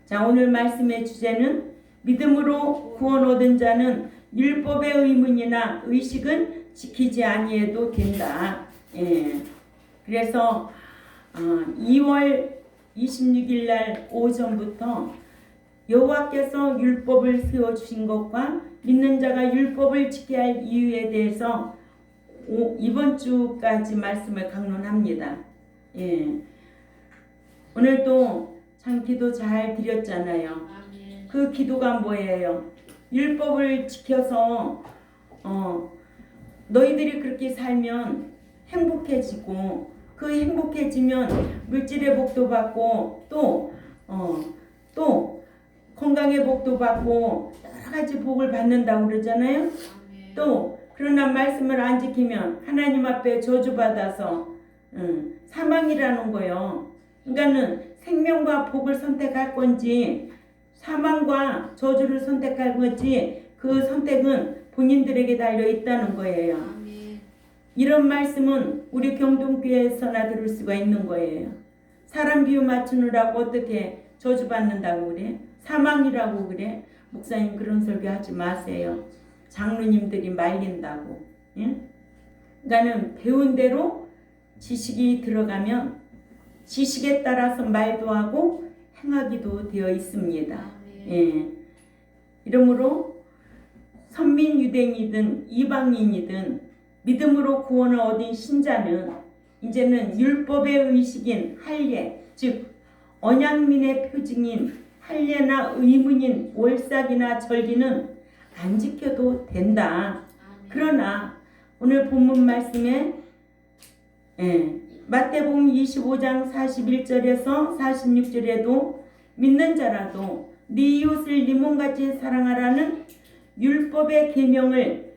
자, 오늘 말씀의 주제는 믿음으로 구원 얻은 자는 율법의 의문이나 의식은 지키지 아니해도 된다. 예. 그래서 2월 26일 날 오전부터 여호와께서 율법을 세워주신 것과 믿는 자가 율법을 지켜야 할 이유에 대해서 이번 주까지 말씀을 강론합니다. 예. 오늘도 참 기도 잘 드렸잖아요. 그 기도가 뭐예요? 율법을 지켜서 너희들이 그렇게 살면 행복해지고, 그 행복해지면 물질의 복도 받고 또 건강의 복도 받고 여러 가지 복을 받는다고 그러잖아요. 또 그러나 말씀을 안 지키면 하나님 앞에 저주받아서 사망이라는 거요. 그러니까는 생명과 복을 선택할 건지 사망과 저주를 선택할 건지 그 선택은 본인들에게 달려 있다는 거예요. 아멘. 이런 말씀은 우리 경동교회에서나 들을 수가 있는 거예요. 사람 비유 맞추느라고 어떻게 저주받는다고 그래? 사망이라고 그래? 목사님 그런 설교 하지 마세요. 장로님들이 말린다고. 예? 그러니까는 배운 대로 지식이 들어가면 지식에 따라서 말도 하고 행하기도 되어 있습니다. 예. 이러므로 선민 유대인이든 이방인이든 믿음으로 구원을 얻은 신자는 이제는 율법의 의식인 할례, 즉 언약민의 표징인 할례나 의문인 월삭이나 절기는 안 지켜도 된다. 그러나 오늘 본문 말씀에 마태복음 25장 41절에서 46절에도 믿는 자라도 네 이웃을 네 몸같이 사랑하라는 율법의 계명을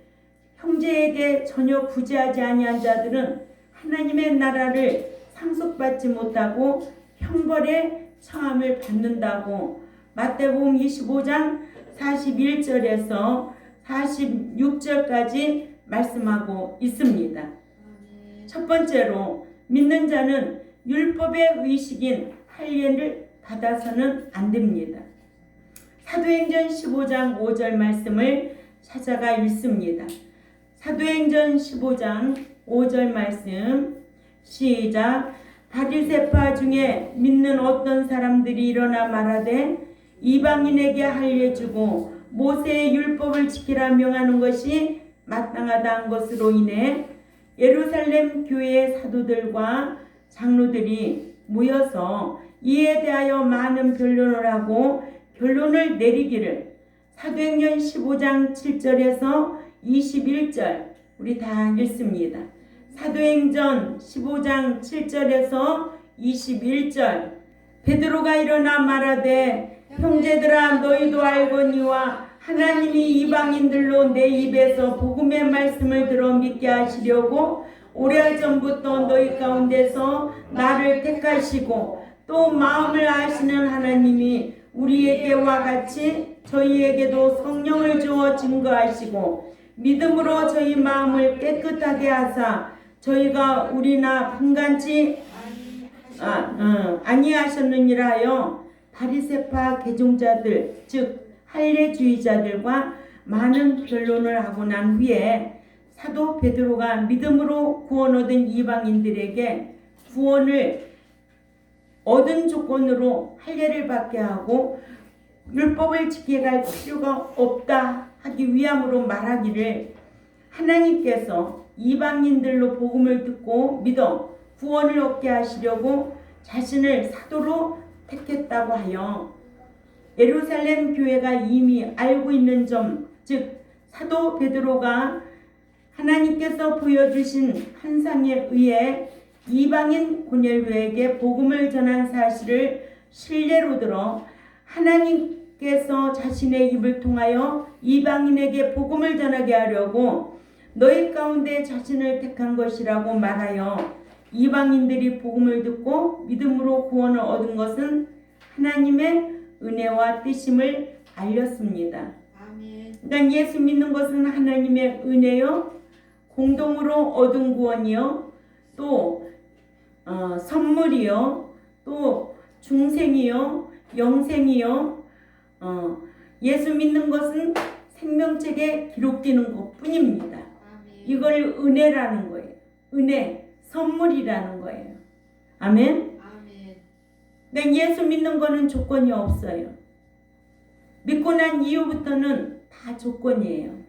형제에게 전혀 구제하지 아니한 자들은 하나님의 나라를 상속받지 못하고 형벌의 처함을 받는다고 마태복음 25장 41절에서 46절까지 말씀하고 있습니다. 첫 번째로 믿는 자는 율법의 의식인 할례를 받아서는 안 됩니다. 사도행전 15장 5절 말씀을 찾아가 읽습니다. 사도행전 15장 5절 말씀 시작. 바리새파 중에 믿는 어떤 사람들이 일어나 말하되 이방인에게 할례 주고 모세의 율법을 지키라 명하는 것이 마땅하다 한 것으로 인해 예루살렘 교회의 사도들과 장로들이 모여서 이에 대하여 많은 변론을 하고 결론을 내리기를 사도행전 15장 7절에서 21절 우리 다 읽습니다. 사도행전 15장 7절에서 21절 베드로가 일어나 말하되 형제들아 너희도 알거니와 하나님이 이방인들로 내 입에서 복음의 말씀을 들어 믿게 하시려고 오래전부터 너희 가운데서 나를 택하시고 또 마음을 아시는 하나님이 우리에게와 같이 저희에게도 성령을 주어 증거하시고 믿음으로 저희 마음을 깨끗하게 하사 저희가 우리나 분간치 아니하셨느니라 하여 바리새파 개종자들 즉 할례주의자들과 많은 변론을 하고 난 후에 사도 베드로가 믿음으로 구원 얻은 이방인들에게 구원을 얻은 조건으로 할례를 받게 하고 율법을 지키게 할 필요가 없다 하기 위함으로 말하기를 하나님께서 이방인들로 복음을 듣고 믿어 구원을 얻게 하시려고 자신을 사도로 택했다고 하여 예루살렘 교회가 이미 알고 있는 점, 즉 사도 베드로가 하나님께서 보여주신 환상에 의해 이방인 고넬료에게 복음을 전한 사실을 신뢰로 들어 하나님께서 자신의 입을 통하여 이방인에게 복음을 전하게 하려고 너희 가운데 자신을 택한 것이라고 말하여 이방인들이 복음을 듣고 믿음으로 구원을 얻은 것은 하나님의 은혜와 뜻임을 알렸습니다. 아멘. 그러니까 예수 믿는 것은 하나님의 은혜요, 공동으로 얻은 구원이요, 또 선물이요, 또 중생이요, 영생이요. 예수 믿는 것은 생명책에 기록되는 것뿐입니다. 이걸 은혜라는 거예요. 은혜, 선물이라는 거예요. 아멘. 근데 예수 믿는 거는 조건이 없어요. 믿고 난 이후부터는 다 조건이에요.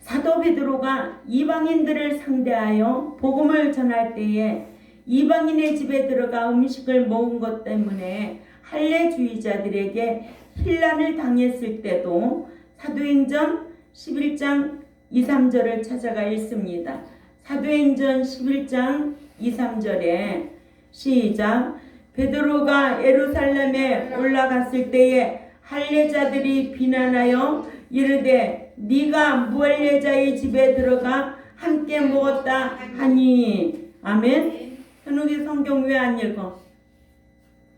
사도 베드로가 이방인들을 상대하여 복음을 전할 때에 이방인의 집에 들어가 음식을 먹은 것 때문에 할례주의자들에게 힐난을 당했을 때도 사도행전 11장 2, 3절을 찾아가 읽습니다. 사도행전 11장 2, 3절에 시작. 베드로가 예루살렘에 올라갔을 때에 할례자들이 비난하여 이르되 네가 무할례자의 집에 들어가 함께 먹었다 하니. 아멘. 현욱이 성경 왜 안 읽어?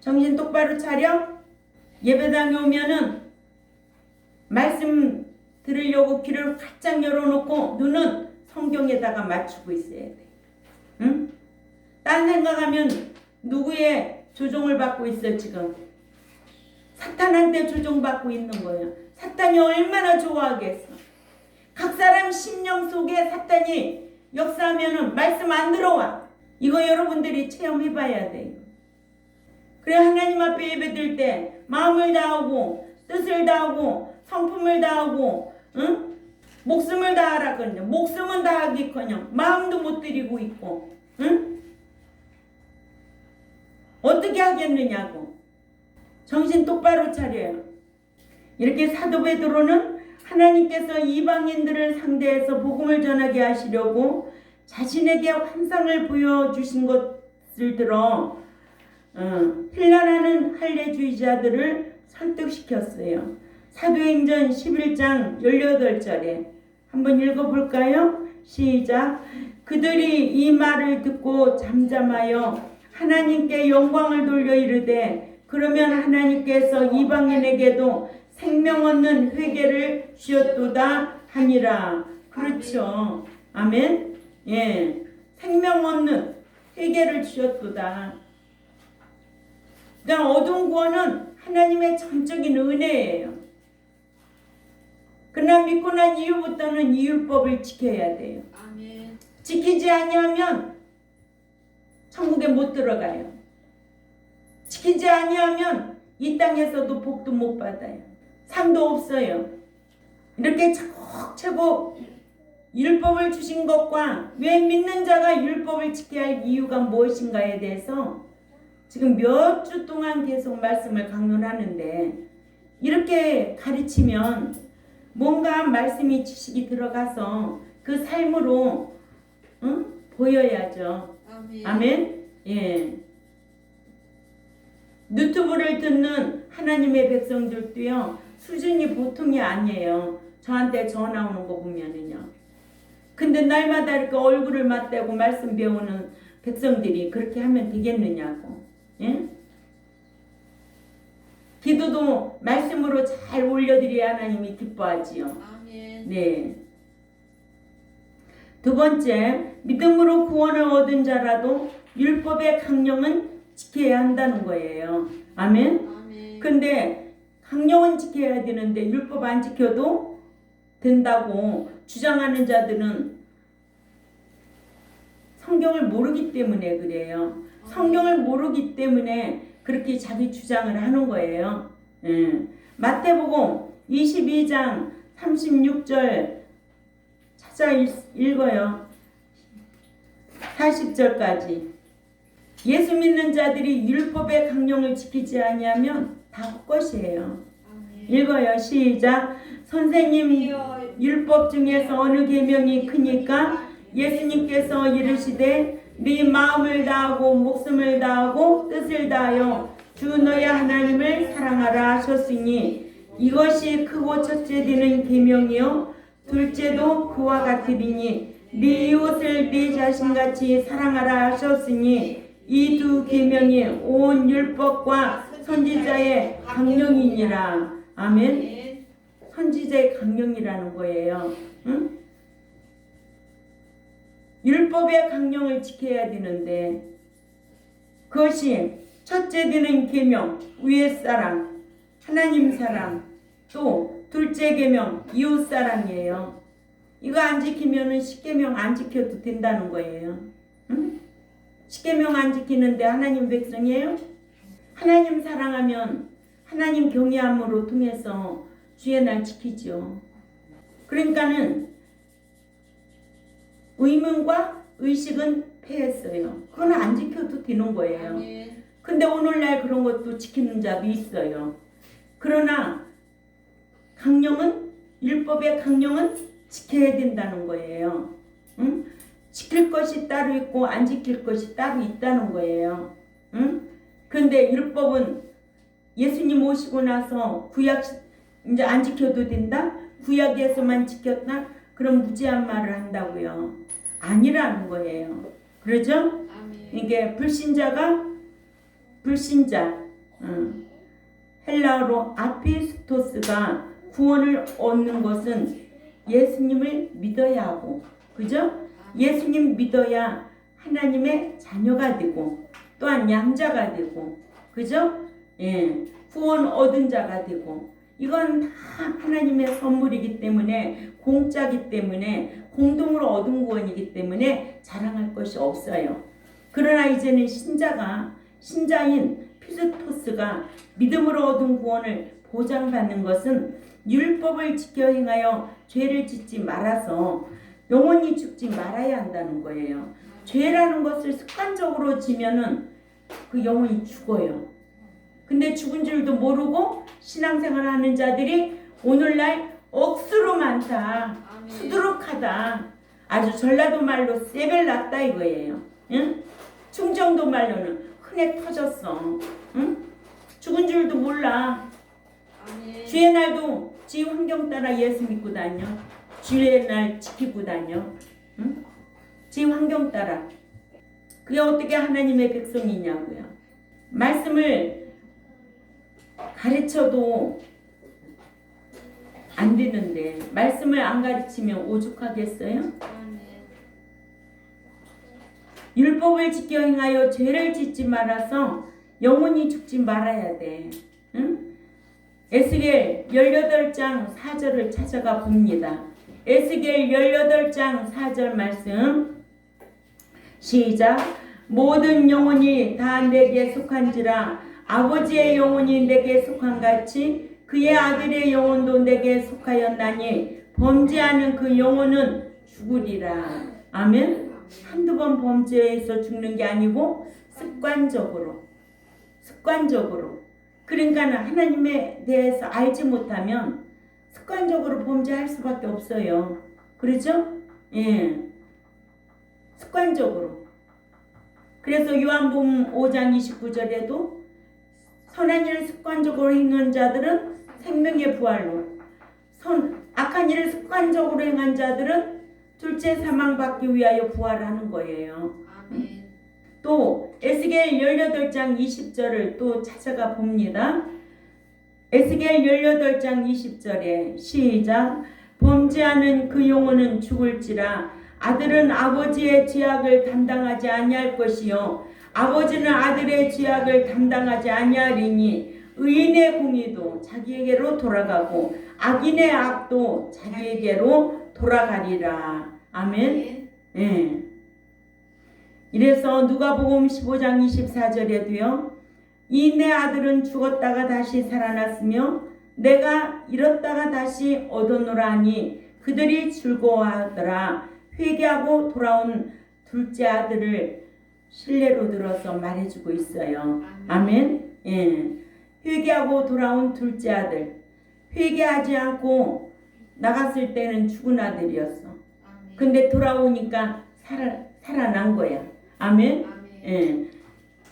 정신 똑바로 차려. 예배당에 오면은 말씀 들으려고 귀를 활짝 열어놓고 눈은 성경에다가 맞추고 있어야 돼. 응? 딴 생각하면 누구의 조종을 받고 있어 지금? 사탄한테 조종받고 있는 거예요. 사탄이 얼마나 좋아하겠어. 각 사람 심령 속에 사탄이 역사하면은 말씀 안 들어와. 이거 여러분들이 체험해봐야 돼요. 그래 하나님 앞에 예배드릴 때 마음을 다하고 뜻을 다하고 성품을 다하고 응? 목숨을 다하라 그러는데 목숨은 다하기커녕 마음도 못 들이고 있고 응? 어떻게 하겠느냐고. 정신 똑바로 차려요. 이렇게 사도 베드로는 하나님께서 이방인들을 상대해서 복음을 전하게 하시려고 자신에게 환상을 보여주신 것을 들어 힐난하는 할례주의자들을 설득시켰어요. 사도행전 11장 18절에 한번 읽어볼까요? 시작. 그들이 이 말을 듣고 잠잠하여 하나님께 영광을 돌려 이르되 그러면 하나님께서 이방인에게도 생명 얻는 회개를 주셨도다 하니라. 그렇죠. 아멘. 예, 생명 얻는 회개를 주셨도다. 그러니까 어두운 구원은 하나님의 전적인 은혜예요. 그러나 믿고 난 이후부터는 이 율법을 지켜야 돼요. 아멘. 지키지 아니하면 천국에 못 들어가요. 지키지 아니하면 이 땅에서도 복도 못 받아요. 상도 없어요. 이렇게 차곡차곡 율법을 주신 것과 왜 믿는 자가 율법을 지켜야 할 이유가 무엇인가에 대해서 지금 몇 주 동안 계속 말씀을 강론하는데 이렇게 가르치면 뭔가 말씀이 지식이 들어가서 그 삶으로 보여야죠. 아멘. 아멘. 예. 유튜브를 듣는 하나님의 백성들도요 수준이 보통이 아니에요. 저한테 전화 오는 거 보면은요. 근데 날마다 이렇게 얼굴을 맞대고 말씀 배우는 백성들이 그렇게 하면 되겠느냐고. 예? 기도도 말씀으로 잘 올려드려야 하나님이 기뻐하지요. 아멘. 네. 두 번째, 믿음으로 구원을 얻은 자라도 율법의 강령은 지켜야 한다는 거예요. 아멘. 아멘. 근데 강령은 지켜야 되는데 율법 안 지켜도 된다고 주장하는 자들은 성경을 모르기 때문에 그래요. 성경을 모르기 때문에 그렇게 자기 주장을 하는 거예요. 예. 마태복음 22장 36절 찾아 읽어요. 40절까지. 예수 믿는 자들이 율법의 강령을 지키지 아니하면 다 헛것이에요. 읽어요. 시작. 선생님, 율법 중에서 어느 계명이 크니까? 예수님께서 이르시되 네 마음을 다하고 목숨을 다하고 뜻을 다하여 주 너의 하나님을 사랑하라 하셨으니 이것이 크고 첫째 되는 계명이요 둘째도 그와 같으리니 네 이웃을 네 자신같이 사랑하라 하셨으니 이 두 계명이 온 율법과 선지자의 강령이니라. 아멘. 선지자의 강령이라는 거예요. 응? 율법의 강령을 지켜야 되는데 그것이 첫째 되는 계명 위에 사랑, 하나님 사랑, 또 둘째 계명 이웃 사랑이에요. 이거 안 지키면은 십계명 안 지켜도 된다는 거예요. 응? 십계명 안 지키는데 하나님 백성이에요? 하나님 사랑하면 하나님 경외함으로 통해서 주의 날 지키죠. 그러니까는 의문과 의식은 패했어요. 그건 안 지켜도 되는 거예요. 근데 오늘날 그런 것도 지키는 자도 있어요. 그러나 강령은, 율법의 강령은 지켜야 된다는 거예요. 응? 지킬 것이 따로 있고 안 지킬 것이 따로 있다는 거예요. 응? 그런데 율법은 예수님 오시고 나서 구약 이제 안 지켜도 된다? 구약에서만 지켰다? 그럼 무지한 말을 한다고요. 아니라는 거예요. 그러죠? 이게 불신자, 헬라어로 아피스토스가 구원을 얻는 것은 예수님을 믿어야 하고, 그죠? 예수님 믿어야 하나님의 자녀가 되고, 또한 양자가 되고, 그죠? 예, 구원 얻은 자가 되고, 이건 다 하나님의 선물이기 때문에, 공짜기 때문에, 공동으로 얻은 구원이기 때문에 자랑할 것이 없어요. 그러나 이제는 신자인 피스토스가 믿음으로 얻은 구원을 보장받는 것은 율법을 지켜 행하여 죄를 짓지 말아서 영원히 죽지 말아야 한다는 거예요. 죄라는 것을 습관적으로 지면은 그 영혼이 죽어요. 근데 죽은 줄도 모르고 신앙생활 하는 자들이 오늘날 억수로 많다. 수두룩하다. 아주 전라도 말로 세벨났다 이거예요. 응? 충청도 말로는 흔해 터졌어. 응? 죽은 줄도 몰라. 주의 날도 지 환경 따라 예수 믿고 다녀. 주의 날 지키고 다녀. 응? 지 환경 따라. 그게 어떻게 하나님의 백성이냐고요. 말씀을 가르쳐도 안 되는데 말씀을 안 가르치면 오죽하겠어요? 율법을 지켜 행하여 죄를 짓지 말아서 영원히 죽지 말아야 돼. 응? 에스겔 18장 4절을 찾아가 봅니다. 에스겔 18장 4절 말씀 시작. 모든 영혼이 다 내게 속한지라 아버지의 영혼이 내게 속한같이 그의 아들의 영혼도 내게 속하였나니 범죄하는 그 영혼은 죽으리라. 아멘. 한두 번 범죄해서 죽는 게 아니고 습관적으로. 그러니까 하나님에 대해서 알지 못하면 습관적으로 범죄할 수밖에 없어요. 그렇죠? 예. 습관적으로. 그래서 요한복음 5장 29절에도 선한 일을 습관적으로 행한 자들은 생명의 부활로, 악한 일을 습관적으로 행한 자들은 둘째 사망받기 위하여 부활하는 거예요. 아멘. 또 에스겔 18장 20절을 또 찾아가 봅니다. 에스겔 18장 20절에 시작. 범죄하는 그 영혼은 죽을지라 아들은 아버지의 죄악을 담당하지 아니할 것이요 아버지는 아들의 죄악을 담당하지 아니하리니 의인의 공의도 자기에게로 돌아가고 악인의 악도 자기에게로 돌아가리라. 아멘. 예. 이래서 누가복음 15장 24절에도요. 이 내 아들은 죽었다가 다시 살아났으며 내가 잃었다가 다시 얻었노라 하니 그들이 즐거워하더라. 회개하고 돌아온 둘째 아들을 신뢰로 들어서 말해주고 있어요. 아멘. 예. 회개하고 돌아온 둘째 아들. 회개하지 않고 나갔을 때는 죽은 아들이었어. 근데 돌아오니까 살아난 거야. 아멘. 예.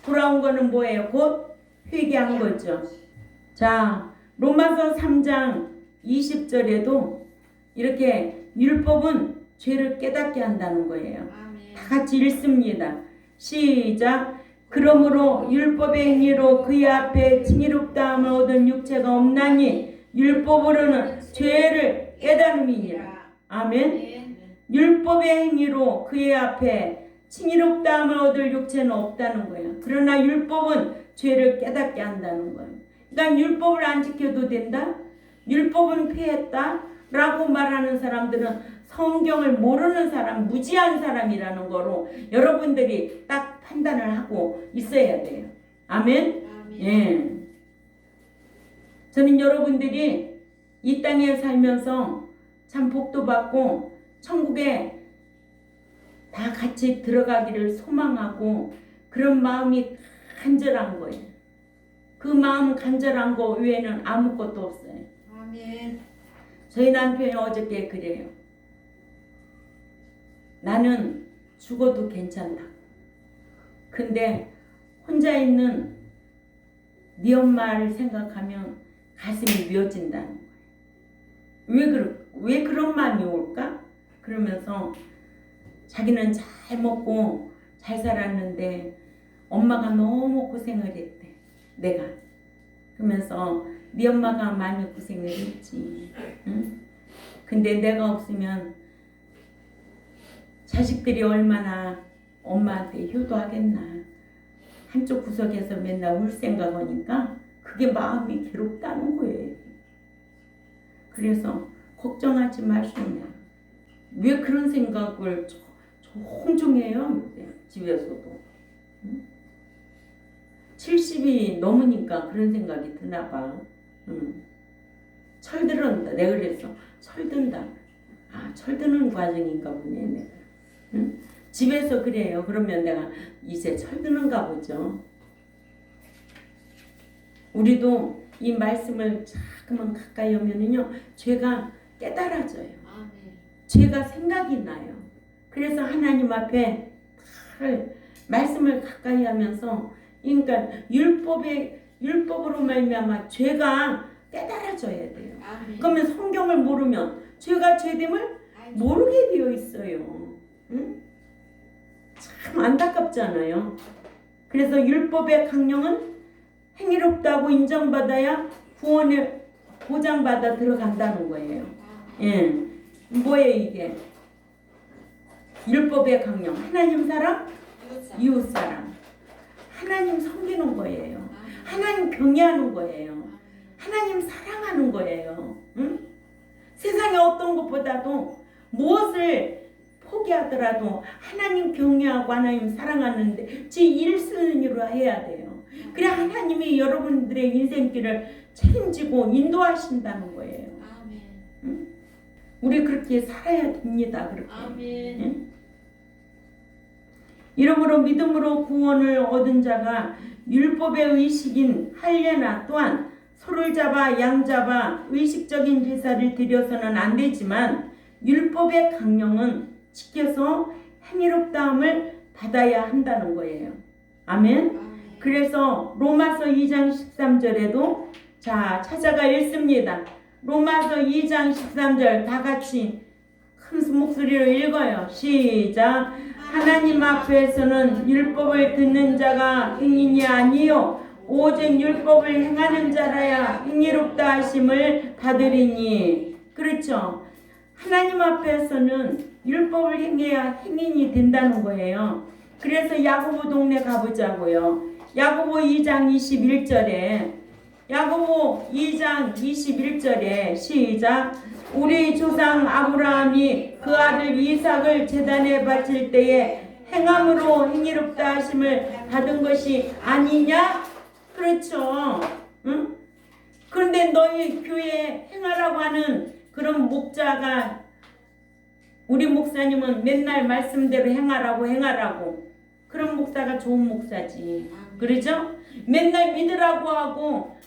돌아온 거는 뭐예요? 곧 회개한 거죠. 자, 로마서 3장 20절에도 이렇게 율법은 죄를 깨닫게 한다는 거예요. 다 같이 읽습니다. 시작. 그러므로 율법의 행위로 그의 앞에 칭의롭다함을 얻은 육체가 없나니 율법으로는 죄를 깨달음이니라. 아멘. 율법의 행위로 그의 앞에 칭의롭다함을 얻을 육체는 없다는 거예요. 그러나 율법은 죄를 깨닫게 한다는 거예요. 그러니까 율법을 안 지켜도 된다? 율법은 피했다? 라고 말하는 사람들은 성경을 모르는 사람, 무지한 사람이라는 거로 여러분들이 딱 판단을 하고 있어야 돼요. 아멘? 아멘. 예. 저는 여러분들이 이 땅에 살면서 참 복도 받고 천국에 다 같이 들어가기를 소망하고 그런 마음이 간절한 거예요. 그 마음 간절한 거 외에는 아무것도 없어요. 아멘. 저희 남편이 어저께 그래요. 나는 죽어도 괜찮다. 근데 혼자 있는 네 엄마를 생각하면 가슴이 미어진다는 거예요. 왜 그런 마음이 올까? 그러면서 자기는 잘 먹고 잘 살았는데 엄마가 너무 고생을 했대. 내가. 그러면서 네 엄마가 많이 고생을 했지. 응? 근데 내가 없으면 자식들이 얼마나 엄마한테 효도하겠나. 한쪽 구석에서 맨날 울 생각하니까 그게 마음이 괴롭다는 거예요. 그래서 걱정하지 마시냐. 왜 그런 생각을 종종 해요? 집에서도. 응? 70이 넘으니까 그런 생각이 드나 봐. 응. 철든다. 내가 그랬어. 철든다. 아, 철드는 과정인가 보네. 내가. 응? 집에서 그래요. 그러면 내가 이제 철드는가 보죠. 우리도 이 말씀을 자꾸만 가까이 오면은요, 죄가 깨달아져요. 아멘. 죄가 생각이 나요. 그래서 하나님 앞에 말씀을 가까이 하면서, 그러니까 율법으로 말미암아 죄가 깨달아져야 돼요. 아멘. 그러면 성경을 모르면 죄가 죄됨을 모르게 되어 있어요. 응? 참 안타깝잖아요. 그래서 율법의 강령은 행위롭다고 인정받아야 구원을 보장받아 들어간다는 거예요. 예, 뭐예요 이게? 율법의 강령, 하나님 사랑, 이웃 사랑. 하나님 섬기는 거예요. 하나님 경외하는 거예요. 하나님 사랑하는 거예요. 응? 세상의 어떤 것보다도 무엇을 포기하더라도 하나님 경외하고 하나님 사랑하는데 제 1순위로 해야 돼요. 그래 하나님이 여러분들의 인생길을 책임지고 인도하신다는 거예요. 아멘. 응? 우리 그렇게 살아야 됩니다. 그렇게. 아멘. 응? 이러므로 믿음으로 구원을 얻은 자가 율법의 의식인 할례나 또한 소를 잡아 양 잡아 의식적인 제사를 드려서는 안 되지만 율법의 강령은 지켜서 행위롭다함을 받아야 한다는 거예요. 아멘. 그래서 로마서 2장 13절에도 자 찾아가 읽습니다. 로마서 2장 13절 다 같이 큰 목소리로 읽어요. 시작. 하나님 앞에서는 율법을 듣는 자가 행인이 아니요 오직 율법을 행하는 자라야 행위롭다 하심을 받으리니. 그렇죠. 하나님 앞에서는 율법을 행해야 행인이 된다는 거예요. 그래서 야고보 동네 가보자고요. 야고보 2장 21절에 야고보 2장 21절에 시작. 우리 조상 아브라함이 그 아들 이삭을 제단에 바칠 때에 행함으로 행위롭다 하심을 받은 것이 아니냐? 그렇죠. 응? 그런데 너희 교회에 행하라고 하는 그런 목자가 우리 목사님은 맨날 말씀대로 행하라고 그런 목사가 좋은 목사지. 그러죠? 맨날 믿으라고 하고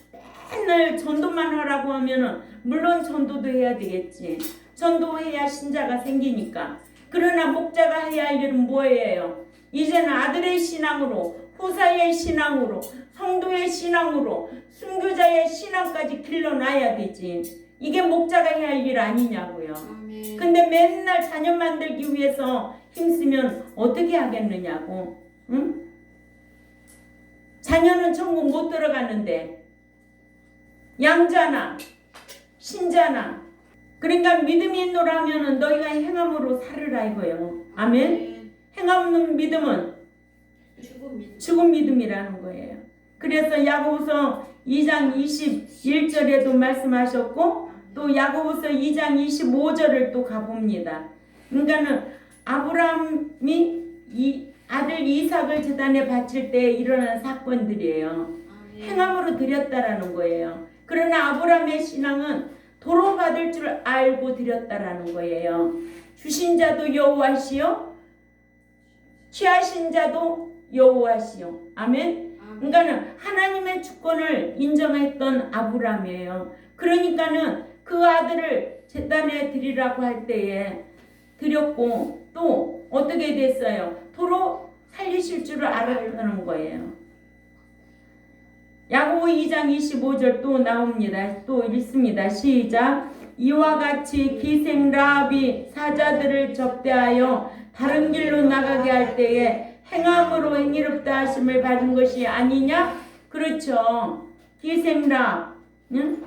맨날 전도만 하라고 하면은 물론 전도도 해야 되겠지. 전도해야 신자가 생기니까. 그러나 목자가 해야 할 일은 뭐예요? 이제는 아들의 신앙으로, 후사의 신앙으로, 성도의 신앙으로, 순교자의 신앙까지 길러놔야 되지. 이게 목자가 해야 할 일 아니냐고요. 아멘. 근데 맨날 자녀 만들기 위해서 힘쓰면 어떻게 하겠느냐고. 응? 자녀는 천국 못 들어가는데 양자나 신자나 그러니까 믿음이 있노라면은 너희가 행함으로 살으라 이거예요. 아멘. 행함 없는 믿음은 죽은 믿음. 죽은 믿음이라는 거예요. 그래서 야고보서 2장 21절에도 말씀하셨고 또 야고보서 2장 25절을 또 가봅니다. 그러니까는 아브라함이 이 아들 이삭을 제단에 바칠 때 일어난 사건들이에요. 행함으로 드렸다라는 거예요. 그러나 아브라함의 신앙은 도로 받을 줄 알고 드렸다라는 거예요. 주신 자도 여호와시요 취하신 자도 여호와시요. 아멘. 그러니까는 하나님의 주권을 인정했던 아브라함이에요. 그러니까는 그 아들을 제단에 드리라고 할 때에 드렸고 또 어떻게 됐어요? 도로 살리실 줄을 알았다는 거예요. 야고보 2장 25절 또 나옵니다. 또 읽습니다. 시작. 이와 같이 기생 라합이 사자들을 접대하여 다른 길로 나가게 할 때에 행함으로 행위롭다 하심을 받은 것이 아니냐? 그렇죠. 기생 라합, 응?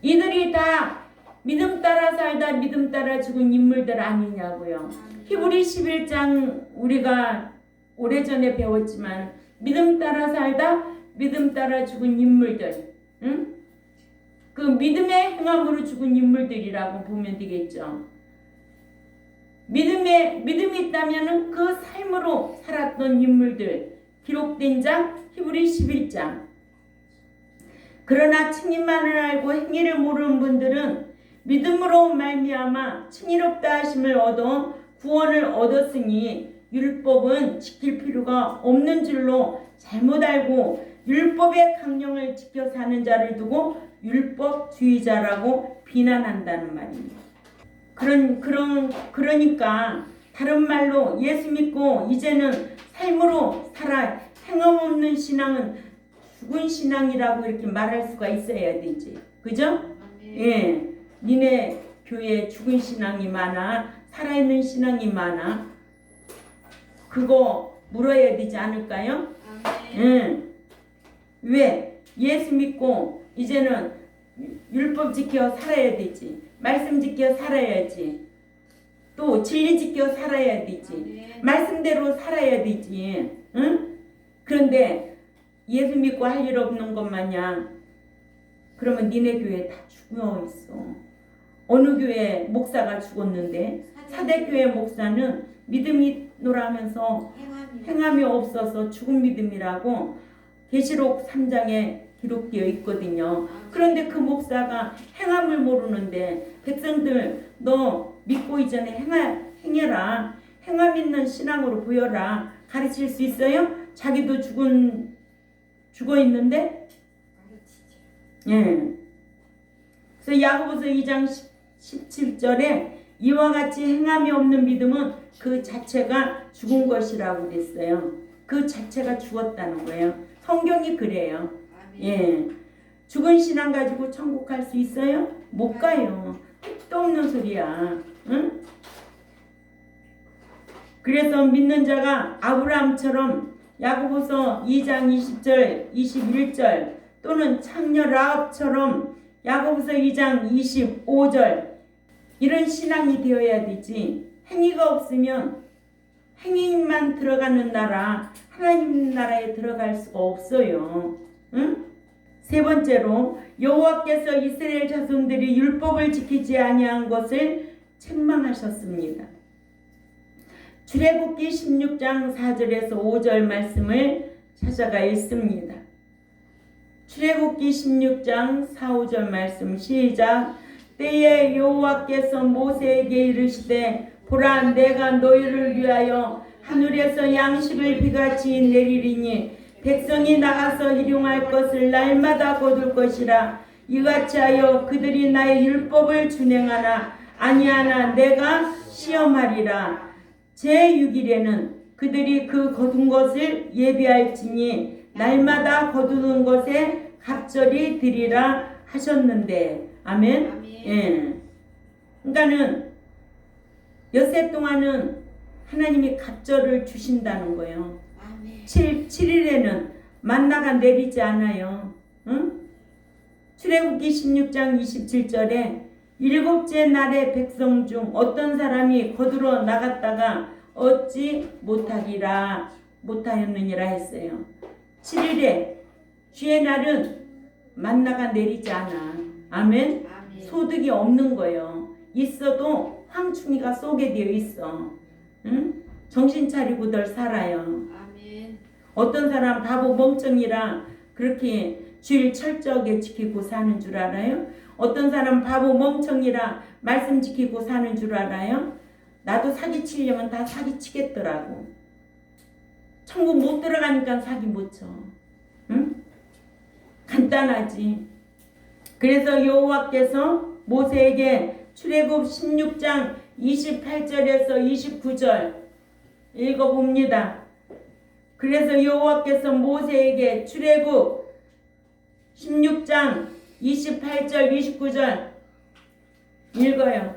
이들이 다 믿음 따라 살다 믿음 따라 죽은 인물들 아니냐고요. 히브리 11장 우리가 오래전에 배웠지만 믿음 따라 살다 믿음 따라 죽은 인물들, 응? 그 믿음의 행함으로 죽은 인물들이라고 보면 되겠죠. 믿음이 있다면 그 삶으로 살았던 인물들 기록된 장 히브리 11장. 그러나 칭의만을 알고 행위를 모르는 분들은 믿음으로 말미암아 칭의롭다 하심을 얻어 구원을 얻었으니 율법은 지킬 필요가 없는 줄로 잘못 알고 율법의 강령을 지켜 사는 자를 두고 율법주의자라고 비난한다는 말입니다. 그러니까 다른 말로 예수 믿고 이제는 삶으로 살아 행함 없는 신앙은 죽은 신앙이라고 이렇게 말할 수가 있어야 되지. 그죠? 예. 니네 교회에 죽은 신앙이 많아? 살아있는 신앙이 많아? 그거 물어야 되지 않을까요? 예. 왜? 예수 믿고 이제는 율법 지켜 살아야 되지. 말씀 지켜 살아야지. 또 진리 지켜 살아야 되지. 말씀대로 살아야 되지. 응? 그런데 예수 믿고 할 일 없는 것 마냥 그러면 니네 교회 다 죽어 있어. 어느 교회 목사가 죽었는데 사대교회 목사는 믿음이 노라면서 행함이 없어서 죽은 믿음이라고 계시록 3장에 기록되어 있거든요. 그런데 그 목사가 행함을 모르는데 백성들 너 믿고 이전에 행해라. 행함 있는 신앙으로 보여라. 가르칠 수 있어요? 자기도 죽어 있는데? 예. 그래서 야고보서 2장 17절에 이와 같이 행함이 없는 믿음은 그 자체가 죽은 것이라고 그랬어요. 그 자체가 죽었다는 거예요. 성경이 그래요. 예. 죽은 신앙 가지고 천국 갈 수 있어요? 못 가요. 택도 없는 소리야. 응? 그래서 믿는 자가 아브라함처럼 야고보서 2장 20절, 21절 또는 창녀 라합처럼 야고보서 2장 25절 이런 신앙이 되어야 되지. 행위가 없으면 행위만 들어가는 나라, 하나님 나라에 들어갈 수가 없어요. 응? 세 번째로 여호와께서 이스라엘 자손들이 율법을 지키지 아니한 것을 책망하셨습니다. 출애굽기 16장 4절에서 5절 말씀을 찾아가 읽습니다. 출애굽기 16장 4, 5절 말씀 시작. 때에 여호와께서 모세에게 이르시되 보라 내가 너희를 위하여 하늘에서 양식을 비같이 내리리니 백성이 나가서 일용할 것을 날마다 거둘 것이라. 이같이 하여 그들이 나의 율법을 준행하나 아니하나 내가 시험하리라. 제6일에는 그들이 그 거둔 것을 예비할지니 날마다 거두는 것에 갑절이 드리라 하셨는데. 아멘. 아멘. 예. 그러니까는 엿새 동안은 하나님이 갑절을 주신다는 거예요. 7일에는 만나가 내리지 않아요. 응? 출애굽기 16장 27절에 일곱째 날에 백성 중 어떤 사람이 거두러 나갔다가 얻지 못하였느니라 했어요. 7일에 주의 날은 만나가 내리지 않아. 아멘. 소득이 없는 거예요. 있어도 황충이가 쏘게 되어 있어. 응? 정신 차리고들 살아요. 어떤 사람 바보 멍청이라 그렇게 주일 철저하게 지키고 사는 줄 알아요? 어떤 사람 바보 멍청이라 말씀 지키고 사는 줄 알아요? 나도 사기치려면 다 사기치겠더라고. 천국 못 들어가니까 사기 못 쳐. 응? 간단하지. 그래서 여호와께서 모세에게 출애굽 16장 28절에서 29절 읽어봅니다. 그래서 여호와께서 모세에게 출애굽 16장 28절 29절 읽어요.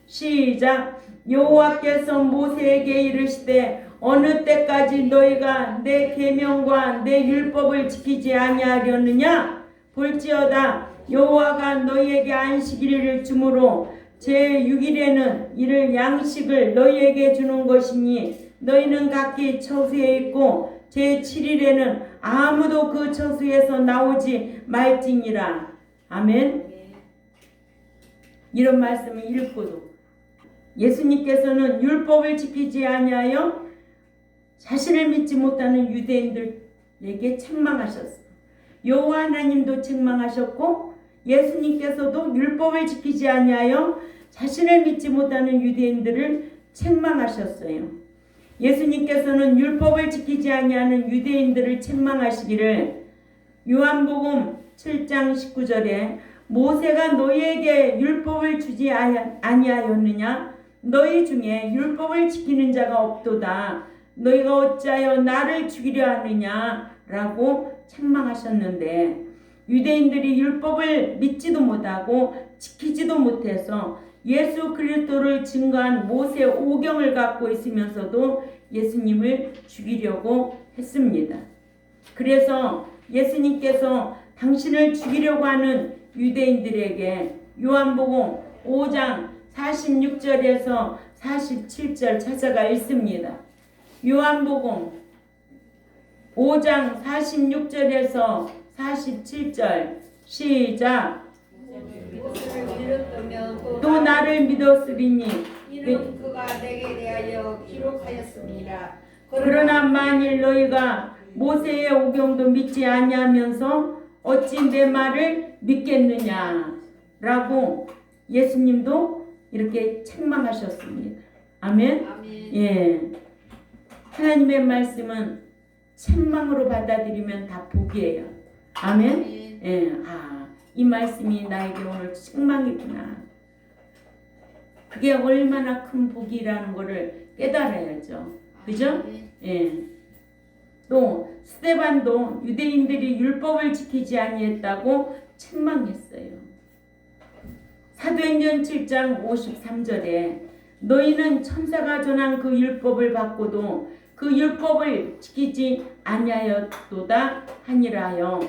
시작. 여호와께서 모세에게 이르시되 어느 때까지 너희가 내 계명과 내 율법을 지키지 아니하려느냐? 볼지어다 여호와가 너희에게 안식일을 주므로 제6일에는 이를 양식을 너희에게 주는 것이니 너희는 각기 처소에 있고 제7일에는 아무도 그 처소에서 나오지 말지니라. 아멘. 이런 말씀을 읽고도 예수님께서는 율법을 지키지 아니하여 자신을 믿지 못하는 유대인들에게 책망하셨어요. 여호와 하나님도 책망하셨고 예수님께서도 율법을 지키지 아니하여 자신을 믿지 못하는 유대인들을 책망하셨어요. 예수님께서는 율법을 지키지 아니하는 유대인들을 책망하시기를 요한복음 7장 19절에 모세가 너희에게 율법을 주지 아니하였느냐? 너희 중에 율법을 지키는 자가 없도다. 너희가 어찌하여 나를 죽이려 하느냐? 라고 책망하셨는데 유대인들이 율법을 믿지도 못하고 지키지도 못해서 예수 그리스도를 증거한 모세 오경을 갖고 있으면서도 예수님을 죽이려고 했습니다. 그래서 예수님께서 당신을 죽이려고 하는 유대인들에게 요한복음 5장 46절에서 47절 찾아가 있습니다. 요한복음 5장 46절에서 47절 시작. 또 나를 믿었으리니 이는 그가 내게 대하여 기록하였습니다. 그러나 만일 너희가 모세의 오경도 믿지 아니하면서 어찌 내 말을 믿겠느냐라고 예수님도 이렇게 책망하셨습니다. 아멘. 예. 하나님의 말씀은 책망으로 받아들이면 다 복이에요. 아멘. 예. 이 말씀이 나에게 오늘 책망이구나. 그게 얼마나 큰 복이라는 것을 깨달아야죠. 그죠? 예. 또 스데반도 유대인들이 율법을 지키지 아니했다고 책망했어요. 사도행전 7장 53절에 너희는 천사가 전한 그 율법을 받고도 그 율법을 지키지 아니하였도다 하니라 하여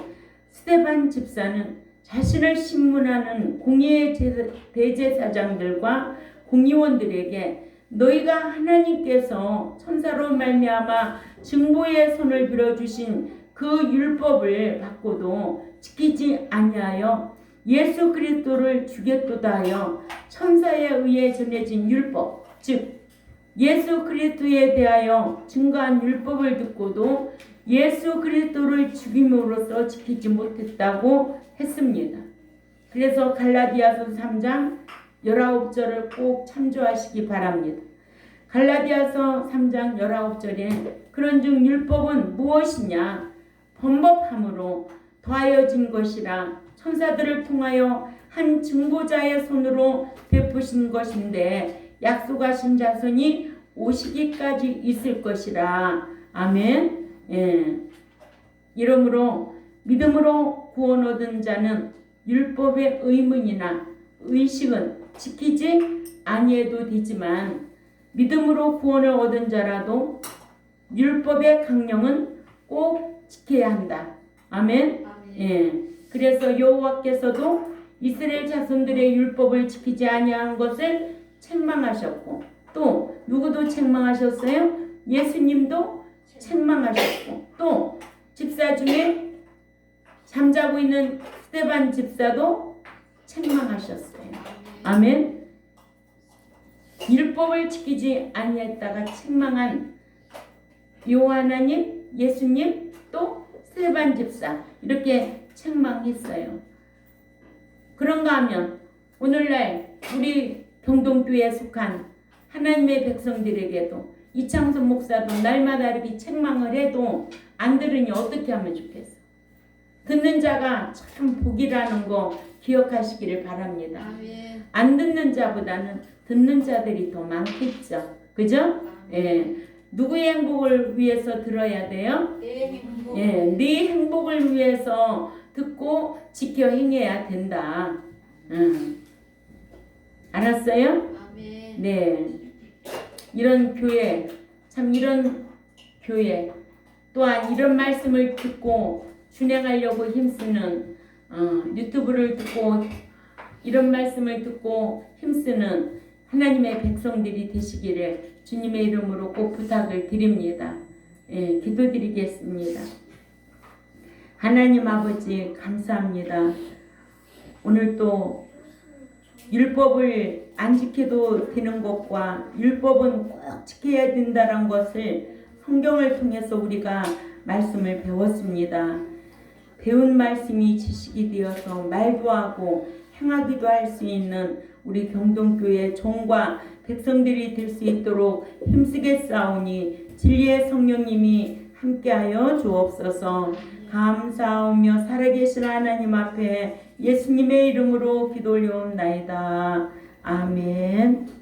스데반 집사는 자신을 신문하는 공의의 대제사장들과 공의원들에게 너희가 하나님께서 천사로 말미암아 증보의 손을 빌어주신 그 율법을 받고도 지키지 아니하여 예수 그리스도를 죽였도다 하여 천사에 의해 전해진 율법, 즉 예수 그리스도에 대하여 증거한 율법을 듣고도 예수 그리스도를 죽임으로써 지키지 못했다고 했습니다. 그래서 갈라디아서 3장 19절을 꼭 참조하시기 바랍니다. 갈라디아서 3장 19절에 그런즉 율법은 무엇이냐? 범법함으로 더하여진 것이라 천사들을 통하여 한 증보자의 손으로 베푸신 것인데 약속하신 자손이 오시기까지 있을 것이라. 아멘. 예. 이러므로 믿음으로 구원 얻은 자는 율법의 의문이나 의식은 지키지 아니해도 되지만 믿음으로 구원을 얻은 자라도 율법의 강령은 꼭 지켜야 한다. 아멘. 예. 그래서 여호와께서도 이스라엘 자손들의 율법을 지키지 아니한 것을 책망하셨고 또 누구도 책망하셨어요? 예수님도 책망하셨고 또 집사 중에 잠자고 있는 스데반 집사도 책망하셨어요. 아멘. 율법을 지키지 아니했다가 책망한 요하나님, 예수님, 또 스데반 집사 이렇게 책망했어요. 그런가 하면 오늘날 우리 경동교회에 속한 하나님의 백성들에게도 이창선 목사도 날마다 이렇게 책망을 해도 안 들으니 어떻게 하면 좋겠어? 듣는 자가 참 복이라는 거 기억하시기를 바랍니다. 아멘. 안 듣는 자보다는 듣는 자들이 더 많겠죠. 그죠? 예. 누구의 행복을 위해서 들어야 돼요? 내 행복. 예, 네 행복을 위해서 듣고 지켜 행해야 된다. 알았어요? 아멘. 네. 이런 교회, 참 이런 교회, 또한 이런 말씀을 듣고 준행하려고 힘쓰는 유튜브를 듣고 이런 말씀을 듣고 힘쓰는 하나님의 백성들이 되시기를 주님의 이름으로 꼭 부탁을 드립니다. 예, 기도드리겠습니다. 하나님 아버지 감사합니다. 오늘 또 율법을 안 지켜도 되는 것과 율법은 꼭 지켜야 된다는 것을 성경을 통해서 우리가 말씀을 배웠습니다. 배운 말씀이 지식이 되어서 말도 하고 행하기도 할 수 있는 우리 경동교회 종과 백성들이 될 수 있도록 힘쓰겠사오니 진리의 성령님이 함께하여 주옵소서. 감사하며 살아계신 하나님 앞에 예수님의 이름으로 기도 올려옵나이다. 아멘.